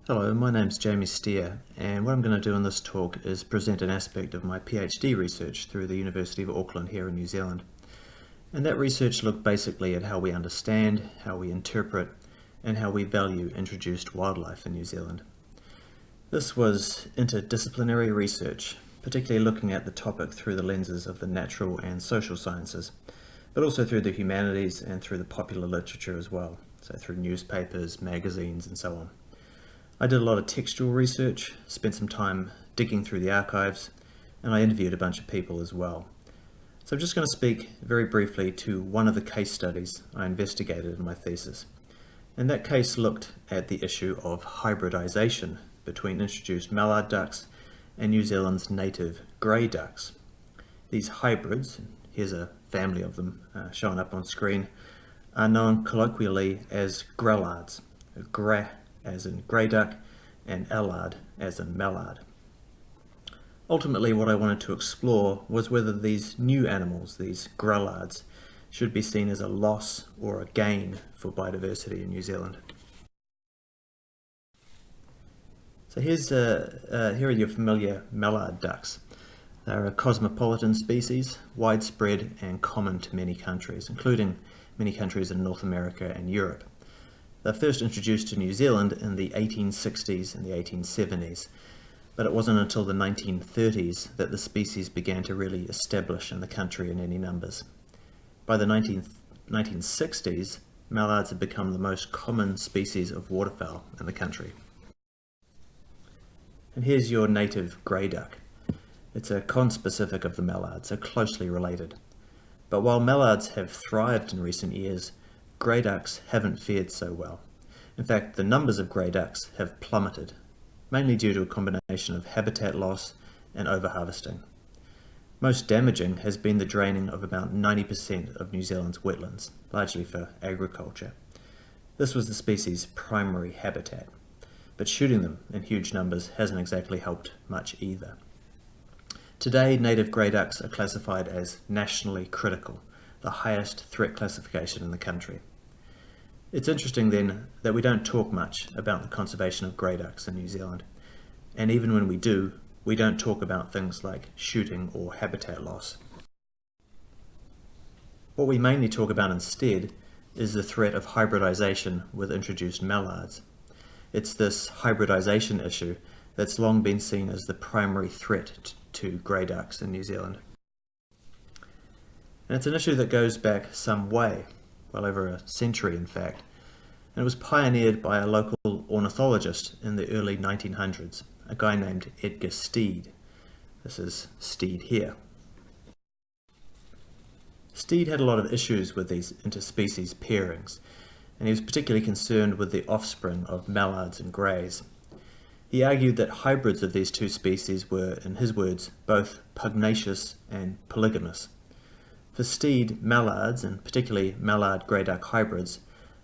Hello, my name's Jamie Steer, and what I'm going to do in this talk is present an aspect of my PhD research through the University of Auckland here in New Zealand. And that research looked basically at how we understand, how we interpret, and how we value introduced wildlife in New Zealand. This was interdisciplinary research, particularly looking at the topic through the lenses of the natural and social sciences, but also through the humanities and through the popular literature as well, so through newspapers, magazines, and so on. I did a lot of textual research, spent some time digging through the archives, and I interviewed a bunch of people as well. So I'm just going to speak very briefly to one of the case studies I investigated in my thesis. And that case looked at the issue of hybridization between introduced mallard ducks and New Zealand's native grey ducks. These hybrids, here's a family of them showing up on screen, are known colloquially as grallards. Gra as in grey duck, and allard as in mallard. Ultimately, what I wanted to explore was whether these new animals, these grallards, should be seen as a loss or a gain for biodiversity in New Zealand. So here are your familiar mallard ducks. They're a cosmopolitan species, widespread and common to many countries, including many countries in North America and Europe. They were first introduced to New Zealand in the 1860s and the 1870s, but it wasn't until the 1930s that the species began to really establish in the country in any numbers. By the 1960s, mallards had become the most common species of waterfowl in the country. And here's your native grey duck. It's a conspecific of the mallards, so closely related. But while mallards have thrived in recent years, grey ducks haven't fared so well. In fact, the numbers of grey ducks have plummeted, mainly due to a combination of habitat loss and overharvesting. Most damaging has been the draining of about 90% of New Zealand's wetlands, largely for agriculture. This was the species' primary habitat, but shooting them in huge numbers hasn't exactly helped much either. Today, native grey ducks are classified as nationally critical, the highest threat classification in the country. It's interesting then that we don't talk much about the conservation of grey ducks in New Zealand, and even when we do, we don't talk about things like shooting or habitat loss. What we mainly talk about instead is the threat of hybridization with introduced mallards. It's this hybridization issue that's long been seen as the primary threat to grey ducks in New Zealand. And it's an issue that goes back some way, well over a century in fact, and it was pioneered by a local ornithologist in the early 1900s, a guy named Edgar Steed. This is Steed here. Steed had a lot of issues with these interspecies pairings, and he was particularly concerned with the offspring of mallards and greys. He argued that hybrids of these two species were, in his words, both pugnacious and polygamous. For Steed, mallards, and particularly mallard grey duck hybrids,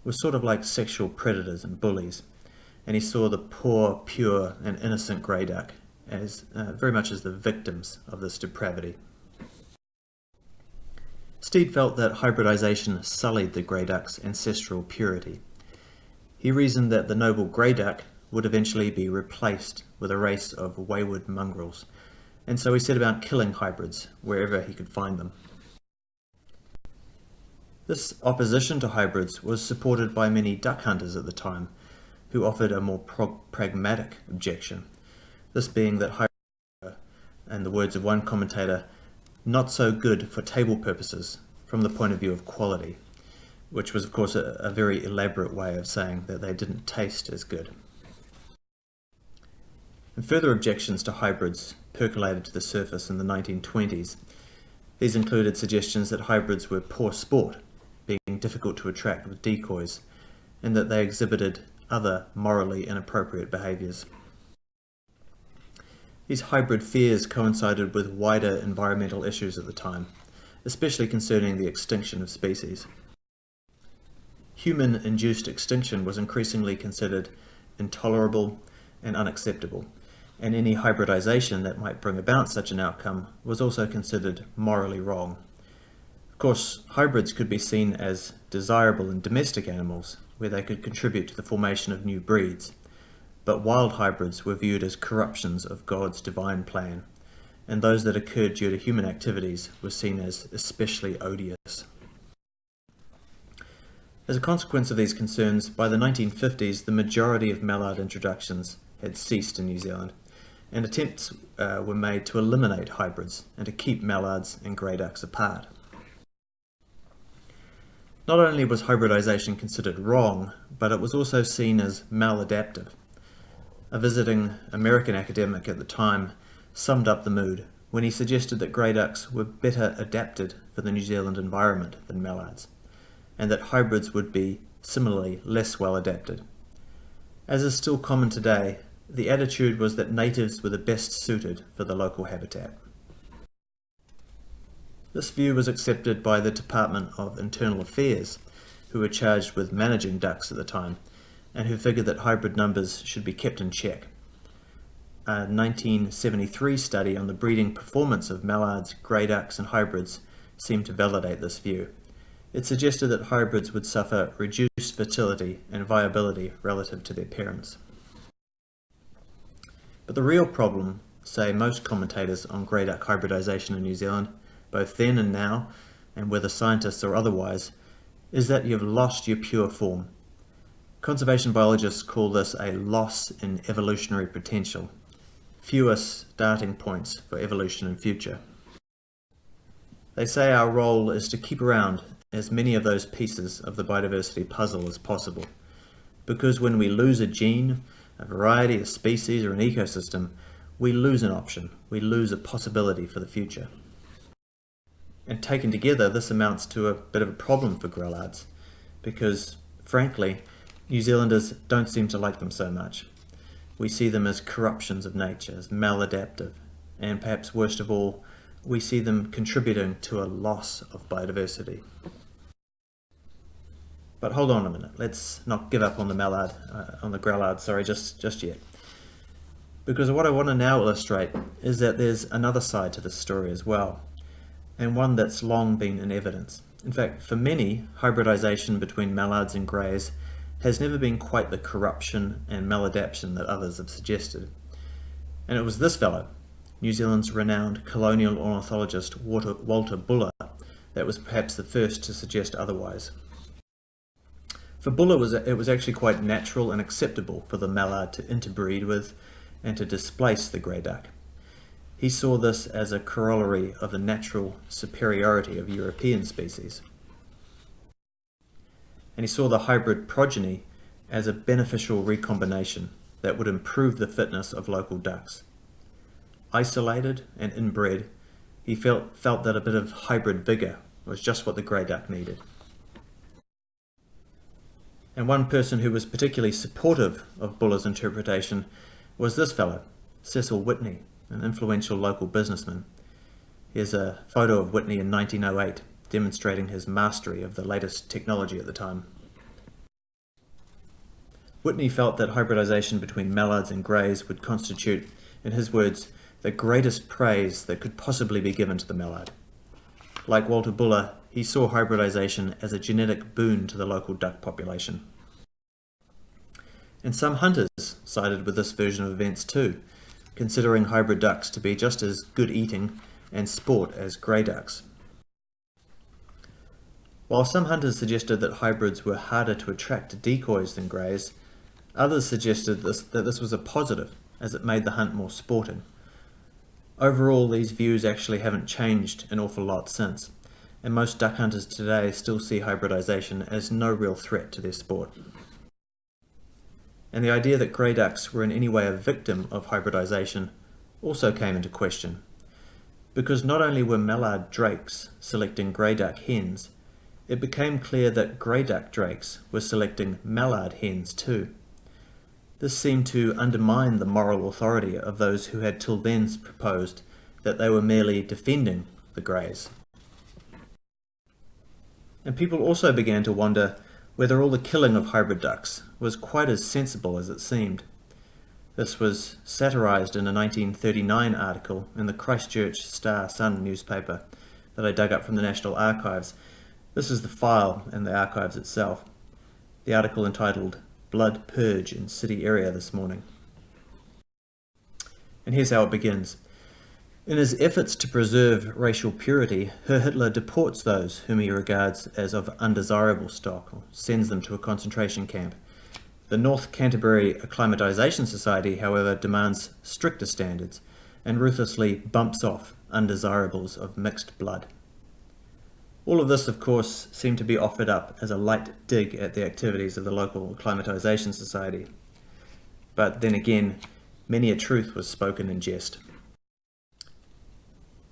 were sort of like sexual predators and bullies, and he saw the poor, pure, and innocent grey duck as very much as the victims of this depravity. Steed felt that hybridization sullied the grey duck's ancestral purity. He reasoned that the noble grey duck would eventually be replaced with a race of wayward mongrels, and so he set about killing hybrids wherever he could find them. This opposition to hybrids was supported by many duck hunters at the time, who offered a more pragmatic objection, this being that hybrids were, in the words of one commentator, not so good for table purposes from the point of view of quality, which was of course a very elaborate way of saying that they didn't taste as good. And further objections to hybrids percolated to the surface in the 1920s. These included suggestions that hybrids were poor sport, being difficult to attract with decoys, and that they exhibited other morally inappropriate behaviours. These hybrid fears coincided with wider environmental issues at the time, especially concerning the extinction of species. Human-induced extinction was increasingly considered intolerable and unacceptable, and any hybridization that might bring about such an outcome was also considered morally wrong. Of course, hybrids could be seen as desirable in domestic animals, where they could contribute to the formation of new breeds, but wild hybrids were viewed as corruptions of God's divine plan, and those that occurred due to human activities were seen as especially odious. As a consequence of these concerns, by the 1950s, the majority of mallard introductions had ceased in New Zealand, and attempts were made to eliminate hybrids and to keep mallards and grey ducks apart. Not only was hybridization considered wrong, but it was also seen as maladaptive. A visiting American academic at the time summed up the mood when he suggested that grey ducks were better adapted for the New Zealand environment than mallards, and that hybrids would be similarly less well adapted. As is still common today, the attitude was that natives were the best suited for the local habitat. This view was accepted by the Department of Internal Affairs, who were charged with managing ducks at the time, and who figured that hybrid numbers should be kept in check. A 1973 study on the breeding performance of mallards, grey ducks and hybrids seemed to validate this view. It suggested that hybrids would suffer reduced fertility and viability relative to their parents. But the real problem, say most commentators on grey duck hybridization in New Zealand, both then and now, and whether scientists or otherwise, is that you've lost your pure form. Conservation biologists call this a loss in evolutionary potential, fewer starting points for evolution in future. They say our role is to keep around as many of those pieces of the biodiversity puzzle as possible, because when we lose a gene, a variety, a species, or an ecosystem, we lose an option, we lose a possibility for the future. And taken together, this amounts to a bit of a problem for grallards, because, frankly, New Zealanders don't seem to like them so much. We see them as corruptions of nature, as maladaptive, and perhaps worst of all, we see them contributing to a loss of biodiversity. But hold on a minute, let's not give up on the grallard, just yet. Because what I want to now illustrate is that there's another side to this story as well, and one that's long been in evidence. In fact, for many, hybridization between mallards and greys has never been quite the corruption and maladaptation that others have suggested. And it was this fellow, New Zealand's renowned colonial ornithologist Walter Buller, that was perhaps the first to suggest otherwise. For Buller, it was actually quite natural and acceptable for the mallard to interbreed with and to displace the grey duck. He saw this as a corollary of the natural superiority of European species. And he saw the hybrid progeny as a beneficial recombination that would improve the fitness of local ducks. Isolated and inbred, he felt that a bit of hybrid vigour was just what the grey duck needed. And one person who was particularly supportive of Buller's interpretation was this fellow, Cecil Whitney, an influential local businessman. Here's a photo of Whitney in 1908, demonstrating his mastery of the latest technology at the time. Whitney felt that hybridization between mallards and greys would constitute, in his words, the greatest praise that could possibly be given to the mallard. Like Walter Buller, he saw hybridization as a genetic boon to the local duck population. And some hunters sided with this version of events too, considering hybrid ducks to be just as good eating and sport as grey ducks. While some hunters suggested that hybrids were harder to attract to decoys than greys, others suggested that this was a positive, as it made the hunt more sporting. Overall, these views actually haven't changed an awful lot since, and most duck hunters today still see hybridization as no real threat to their sport. And the idea that grey ducks were in any way a victim of hybridization also came into question, because not only were mallard drakes selecting grey duck hens, it became clear that grey duck drakes were selecting mallard hens too. This seemed to undermine the moral authority of those who had till then proposed that they were merely defending the greys. And people also began to wonder whether all the killing of hybrid ducks was quite as sensible as it seemed. This was satirised in a 1939 article in the Christchurch Star-Sun newspaper that I dug up from the National Archives. This is the file in the archives itself. The article entitled, blood purge in city area this morning. And here's how it begins. In his efforts to preserve racial purity, Herr Hitler deports those whom he regards as of undesirable stock, or sends them to a concentration camp. The North Canterbury Acclimatisation Society, however, demands stricter standards and ruthlessly bumps off undesirables of mixed blood. All of this, of course, seemed to be offered up as a light dig at the activities of the local Acclimatisation Society. But then again, many a truth was spoken in jest.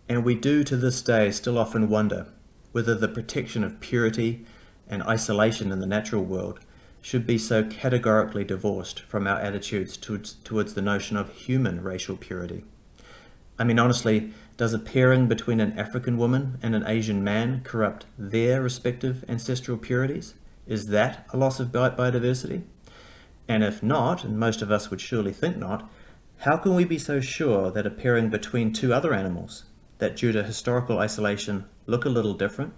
And we do to this day still often wonder whether the protection of purity and isolation in the natural world should be so categorically divorced from our attitudes towards the notion of human racial purity. I mean, honestly, does a pairing between an African woman and an Asian man corrupt their respective ancestral purities? Is that a loss of biodiversity? And if not, and most of us would surely think not, how can we be so sure that a pairing between two other animals that due to historical isolation look a little different,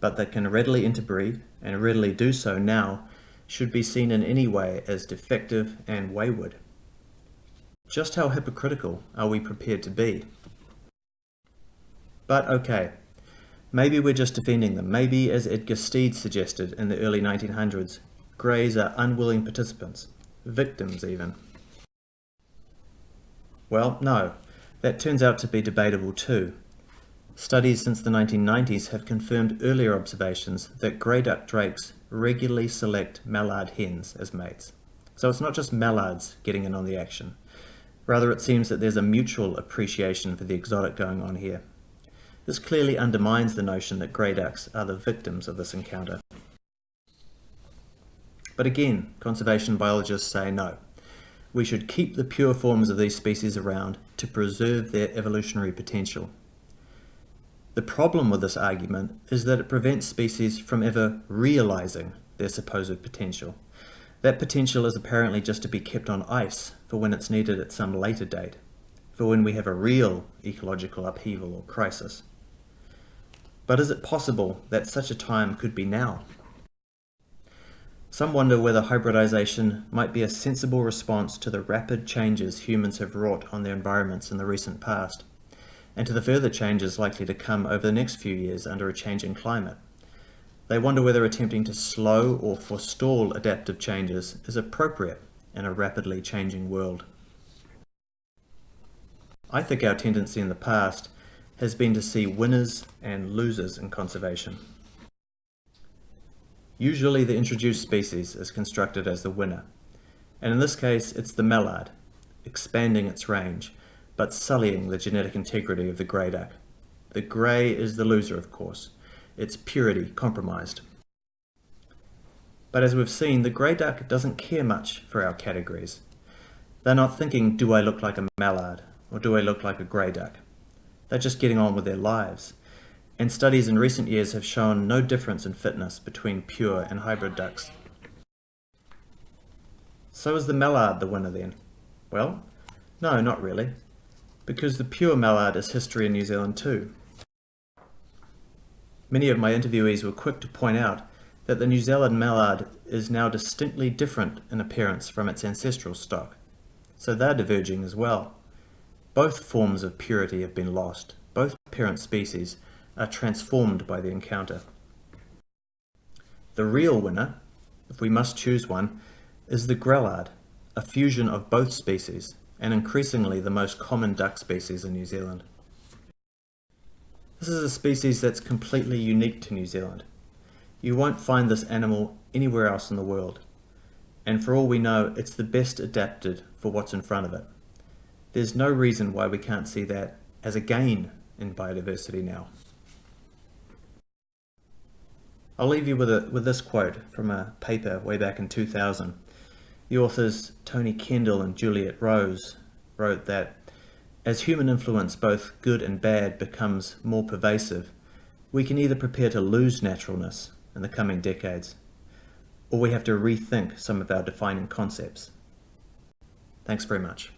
but that can readily interbreed and readily do so now, should be seen in any way as defective and wayward? Just how hypocritical are we prepared to be? But okay, maybe we're just defending them. Maybe, as Edgar Steed suggested in the early 1900s, greys are unwilling participants, victims even. Well, no, that turns out to be debatable too. Studies since the 1990s have confirmed earlier observations that grey duck drakes regularly select mallard hens as mates. So it's not just mallards getting in on the action. Rather, it seems that there's a mutual appreciation for the exotic going on here. This clearly undermines the notion that grey ducks are the victims of this encounter. But again, conservation biologists say no. We should keep the pure forms of these species around to preserve their evolutionary potential. The problem with this argument is that it prevents species from ever realizing their supposed potential. That potential is apparently just to be kept on ice for when it's needed at some later date, for when we have a real ecological upheaval or crisis. But is it possible that such a time could be now? Some wonder whether hybridization might be a sensible response to the rapid changes humans have wrought on their environments in the recent past, and to the further changes likely to come over the next few years under a changing climate. They wonder whether attempting to slow or forestall adaptive changes is appropriate in a rapidly changing world. I think our tendency in the past has been to see winners and losers in conservation. Usually the introduced species is constructed as the winner, and in this case it's the mallard, expanding its range, but sullying the genetic integrity of the grey duck. The grey is the loser, of course, its purity compromised. But as we've seen, the grey duck doesn't care much for our categories. They're not thinking, do I look like a mallard, or do I look like a grey duck? They're just getting on with their lives. And studies in recent years have shown no difference in fitness between pure and hybrid ducks. So is the mallard the winner then? Well, no, not really, because the pure mallard is history in New Zealand too. Many of my interviewees were quick to point out that the New Zealand mallard is now distinctly different in appearance from its ancestral stock, so they're diverging as well. Both forms of purity have been lost. Both parent species are transformed by the encounter. The real winner, if we must choose one, is the grallard, a fusion of both species, and increasingly the most common duck species in New Zealand. This is a species that's completely unique to New Zealand. You won't find this animal anywhere else in the world, and for all we know, it's the best adapted for what's in front of it. There's no reason why we can't see that as a gain in biodiversity now. I'll leave you with this quote from a paper way back in 2000. The authors Tony Kendall and Juliet Rose wrote that as human influence, both good and bad, becomes more pervasive, we can either prepare to lose naturalness in the coming decades, or we have to rethink some of our defining concepts. Thanks very much.